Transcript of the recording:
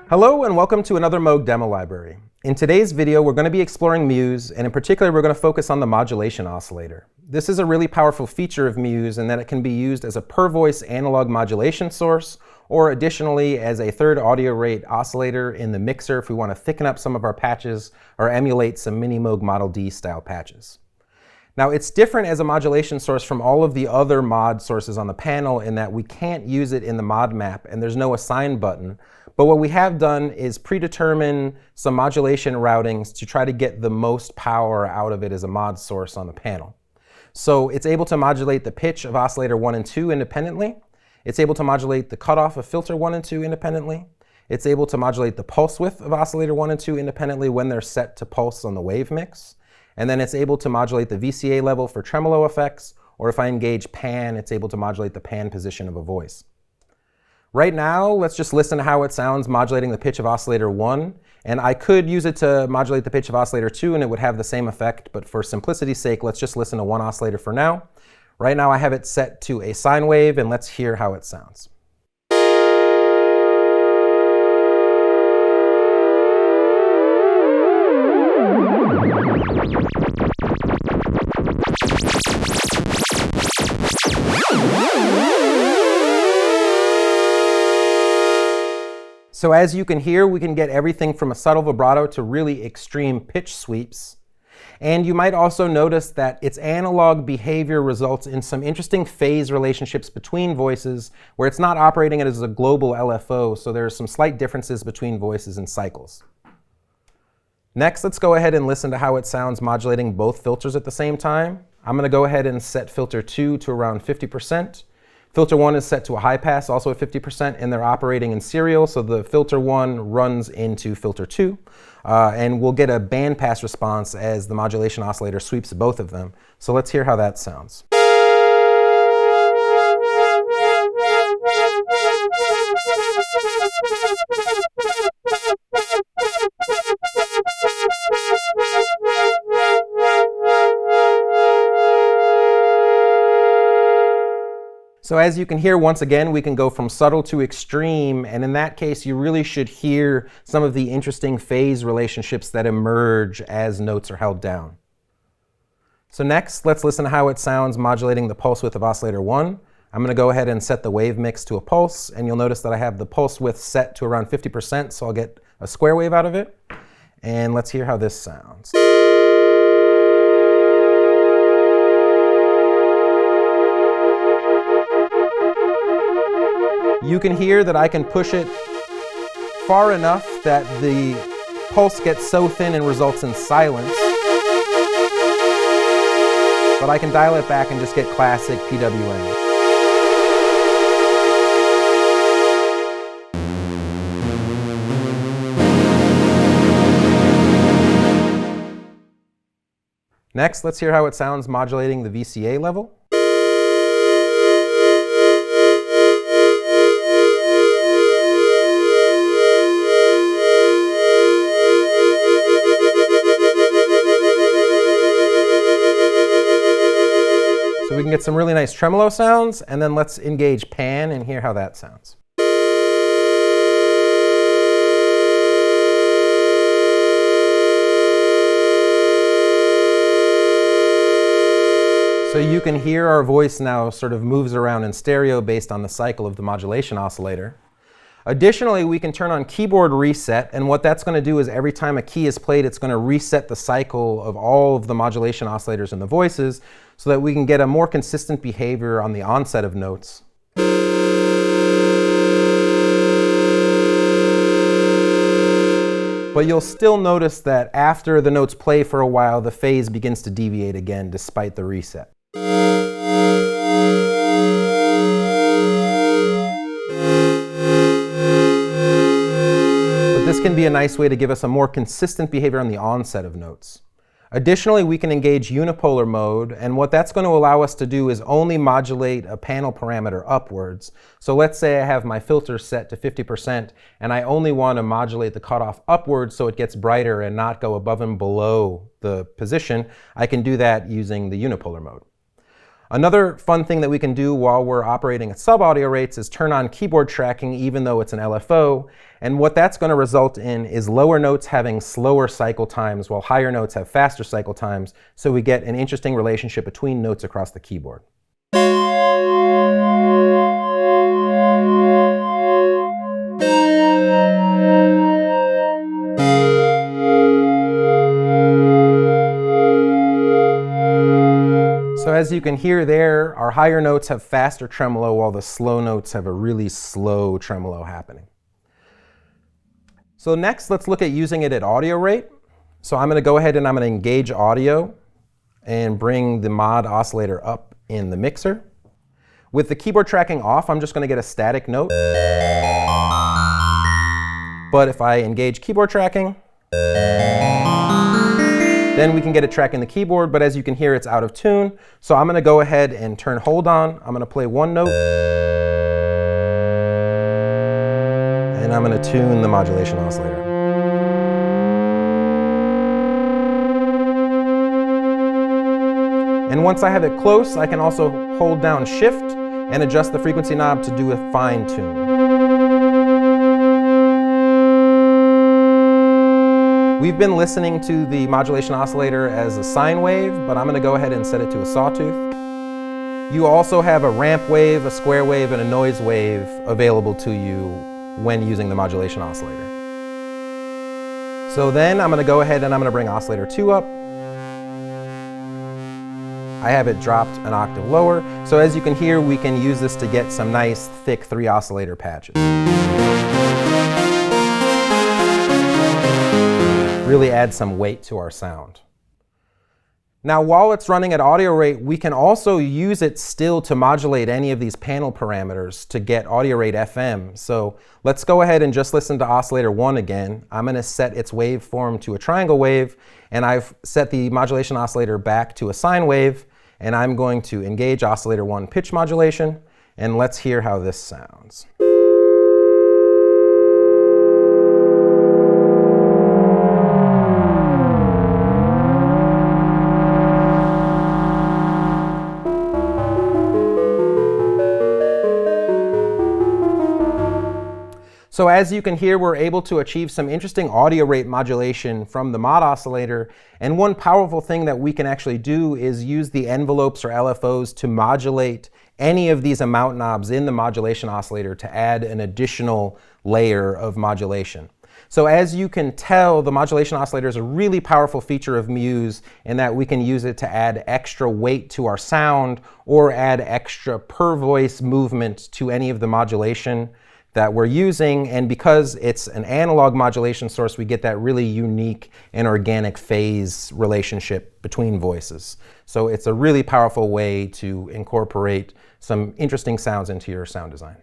Hello and welcome to another Moog demo library. In today's video, we're going to be exploring Muse, and in particular, we're going to focus on the modulation oscillator. This is a really powerful feature of Muse in that it can be used as a per-voice analog modulation source, or additionally as a third audio rate oscillator in the mixer if we want to thicken up some of our patches or emulate some mini Moog Model D style patches. Now, it's different as a modulation source from all of the other mod sources on the panel in that we can't use it in the mod map and there's no assign button. But what we have done is predetermine some modulation routings to try to get the most power out of it as a mod source on the panel. So it's able to modulate the pitch of oscillator 1 and 2 independently. It's able to modulate the cutoff of filter 1 and 2 independently. It's able to modulate the pulse width of oscillator 1 and 2 independently when they're set to pulse on the wave mix. And then it's able to modulate the VCA level for tremolo effects, or if I engage pan, it's able to modulate the pan position of a voice. Right now, let's just listen to how it sounds modulating the pitch of oscillator 1. And I could use it to modulate the pitch of oscillator 2 and it would have the same effect, but for simplicity's sake, let's just listen to one oscillator for now. Right now I have it set to a sine wave, and let's hear how it sounds. So as you can hear, we can get everything from a subtle vibrato to really extreme pitch sweeps. And you might also notice that its analog behavior results in some interesting phase relationships between voices where it's not operating as a global LFO, so there are some slight differences between voices and cycles. Next, let's go ahead and listen to how it sounds modulating both filters at the same time. I'm going to go ahead and set filter 2 to around 50%. Filter 1 is set to a high pass, also at 50%, and they're operating in serial, so the filter 1 runs into filter 2. And we'll get a bandpass response as the modulation oscillator sweeps both of them. So let's hear how that sounds. So as you can hear, once again, we can go from subtle to extreme, and in that case, you really should hear some of the interesting phase relationships that emerge as notes are held down. So next, let's listen to how it sounds modulating the pulse width of oscillator 1. I'm going to go ahead and set the wave mix to a pulse, and you'll notice that I have the pulse width set to around 50%, so I'll get a square wave out of it. And let's hear how this sounds. You can hear that I can push it far enough that the pulse gets so thin and results in silence. But I can dial it back and just get classic PWM. Next, let's hear how it sounds modulating the VCA level. So we can get some really nice tremolo sounds, and then let's engage pan and hear how that sounds. So you can hear our voice now sort of moves around in stereo based on the cycle of the modulation oscillator. Additionally, we can turn on keyboard reset, and what that's going to do is every time a key is played, it's going to reset the cycle of all of the modulation oscillators in the voices so that we can get a more consistent behavior on the onset of notes. But you'll still notice that after the notes play for a while, the phase begins to deviate again despite the reset. This can be a nice way to give us a more consistent behavior on the onset of notes. Additionally, we can engage unipolar mode, and what that's going to allow us to do is only modulate a panel parameter upwards. So let's say I have my filter set to 50%, and I only want to modulate the cutoff upwards so it gets brighter and not go above and below the position. I can do that using the unipolar mode. Another fun thing that we can do while we're operating at sub-audio rates is turn on keyboard tracking even though it's an LFO, and what that's going to result in is lower notes having slower cycle times while higher notes have faster cycle times, so we get an interesting relationship between notes across the keyboard. So as you can hear there, our higher notes have faster tremolo while the slow notes have a really slow tremolo happening. So next, let's look at using it at audio rate. So I'm going to go ahead and I'm going to engage audio and bring the mod oscillator up in the mixer. With the keyboard tracking off, I'm just going to get a static note. But if I engage keyboard tracking, then we can get it tracking the keyboard, but as you can hear, it's out of tune. So I'm going to go ahead and turn hold on. I'm going to play one note. And I'm going to tune the modulation oscillator. And once I have it close, I can also hold down Shift and adjust the frequency knob to do a fine tune. We've been listening to the modulation oscillator as a sine wave, but I'm going to go ahead and set it to a sawtooth. You also have a ramp wave, a square wave, and a noise wave available to you when using the modulation oscillator. So then I'm going to go ahead and I'm going to bring oscillator 2 up. I have it dropped an octave lower. So as you can hear, we can use this to get some nice thick 3 oscillator patches. Really add some weight to our sound. Now while it's running at audio rate, we can also use it still to modulate any of these panel parameters to get audio rate FM. So let's go ahead and just listen to oscillator 1 again. I'm going to set its waveform to a triangle wave, and I've set the modulation oscillator back to a sine wave, and I'm going to engage oscillator 1 pitch modulation, and let's hear how this sounds. So as you can hear, we're able to achieve some interesting audio rate modulation from the mod oscillator. And one powerful thing that we can actually do is use the envelopes or LFOs to modulate any of these amount knobs in the modulation oscillator to add an additional layer of modulation. So as you can tell, the modulation oscillator is a really powerful feature of Muse in that we can use it to add extra weight to our sound or add extra per voice movement to any of the modulation that we're using, and because it's an analog modulation source, we get that really unique and organic phase relationship between voices. So it's a really powerful way to incorporate some interesting sounds into your sound design.